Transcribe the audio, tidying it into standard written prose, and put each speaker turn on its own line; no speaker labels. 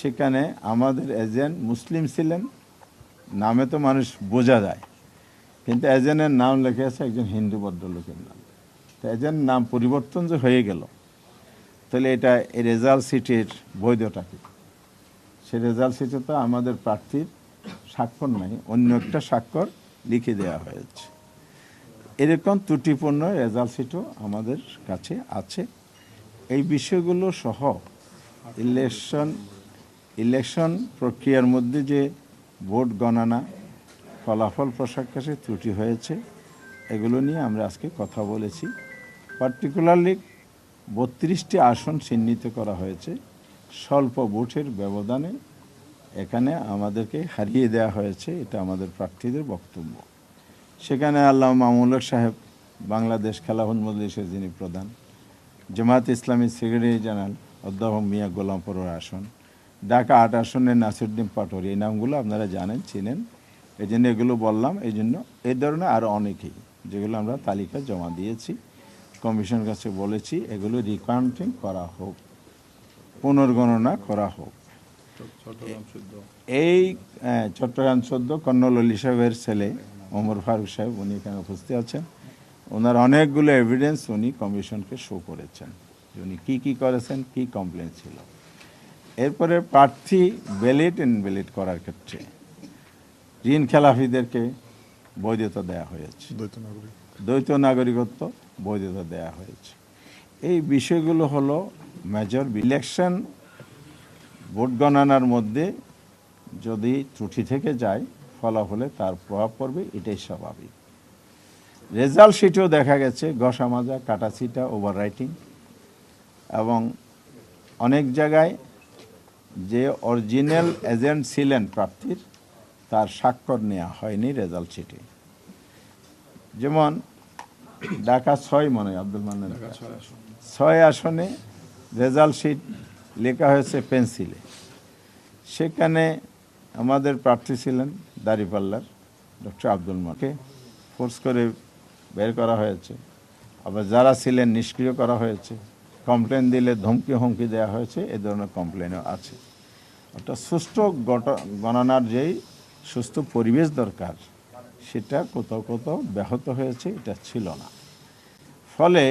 সেখানে আমাদের এজেন্ট মুসলিম ছিলেন, নামে তো মানুষ বোঝা যায়, কিন্তু এজেন্টের নাম লেখা আছে একজন হিন্দু ভদ্রলোকের নাম। তো এজেন্ট নাম পরিবর্তন যে হয়ে গেল, তাহলে এটা এই রেজাল্ট সিটের বৈধতা কি? সে রেজাল্ট সিটে তো আমাদের প্রার্থীর স্বাক্ষর নাই, অন্য একটা স্বাক্ষর লিখে দেওয়া হয়েছে। এরকম ত্রুটিপূর্ণ রেজাল্ট সিটও আমাদের কাছে আছে। এই বিষয়গুলো সহ ইলেকশন প্রক্রিয়ার মধ্যে যে ভোট গণনা ফলাফল প্রকাশে ত্রুটি হয়েছে, এগুলো নিয়ে আমরা আজকে কথা বলেছি। পার্টিকুলারলি 32টি আসন চিহ্নিত করা হয়েছে স্বল্প ভোটের ব্যবধানে, এখানে আমাদেরকে হারিয়ে দেওয়া হয়েছে, এটা আমাদের প্রার্থীদের বক্তব্য। সেখানে আল্লামা মামুনুল হক সাহেব, বাংলাদেশ খেলাফত মজলিসের যিনি প্রধান, জামায়াত ইসলামী সেক্রেটারি জেনারেল অধ্যাপক মিয়া গোলাম পরোয়ার আসন, ঢাকা 8 আসনের নাসিরউদ্দিন পাটোয়ারি, এই নামগুলো আপনারা জানেন, চিনেন, এই জন্য এগুলো বললাম। এই জন্য এই ধরনের আরও অনেকেই, যেগুলো আমরা তালিকা জমা দিয়েছি, কমিশনের কাছে বলেছি এগুলো রিকাউন্টিং করা হোক, পুনর্গণনা করা হোক। এই চট্টগ্রাম 14 কর্নেল অলি সাহেবের ছেলে ওমর ফারুক সাহেব, উনি এখানে উপস্থিত আছেন। ওনার অনেকগুলো এভিডেন্স উনি কমিশনকে শো করেছেন, উনি কী করেছেন, কী কমপ্লেন ছিল। এরপরে প্রার্থী ব্যালট ইনভ্যালিড করার ক্ষেত্রে ঋণ খেলাফিদেরকে বৈধতা দেওয়া হয়েছে, দ্বৈত নাগরিকত্ব বৈধতা দেওয়া হয়েছে। এই বিষয়গুলো হলো মেজর। ইলেকশন ভোট গণনার মধ্যে যদি ত্রুটি থেকে যায়, ফলাফলে তার প্রভাব পড়বে, এটাই স্বাভাবিক। রেজাল্ট শিটেও দেখা গেছে ঘষা মাজা, কাটাছিটা, ওভার রাইটিং, এবং অনেক জায়গায় যে অরিজিনাল এজেন্ট ছিলেন প্রার্থীর, তার স্বাক্ষর নেওয়া হয়নি রেজাল্ট শিটে। যেমন ঢাকা 6 মনে হয় আব্দুল মান্নান 6 আসনে রেজাল্ট শিট লেখা হয়েছে পেন্সিলে। সেখানে আমাদের প্রার্থী ছিলেন দাঁড়িপাল্লার ডক্টর আব্দুল মান্নানকে ফোর্স করে বের করা হয়েছে, আবার যারা ছিলেন নিষ্ক্রিয় করা হয়েছে, কমপ্লেন দিলে ধমকি হুমকি দেওয়া হয়েছে, এ ধরনের কমপ্লেনও আছে। অর্থাৎ সুষ্ঠু গণনার যেই সুস্থ পরিবেশ দরকার, সেটা কোথাও কোথাও ব্যাহত হয়েছে, এটা ছিল না। ফলে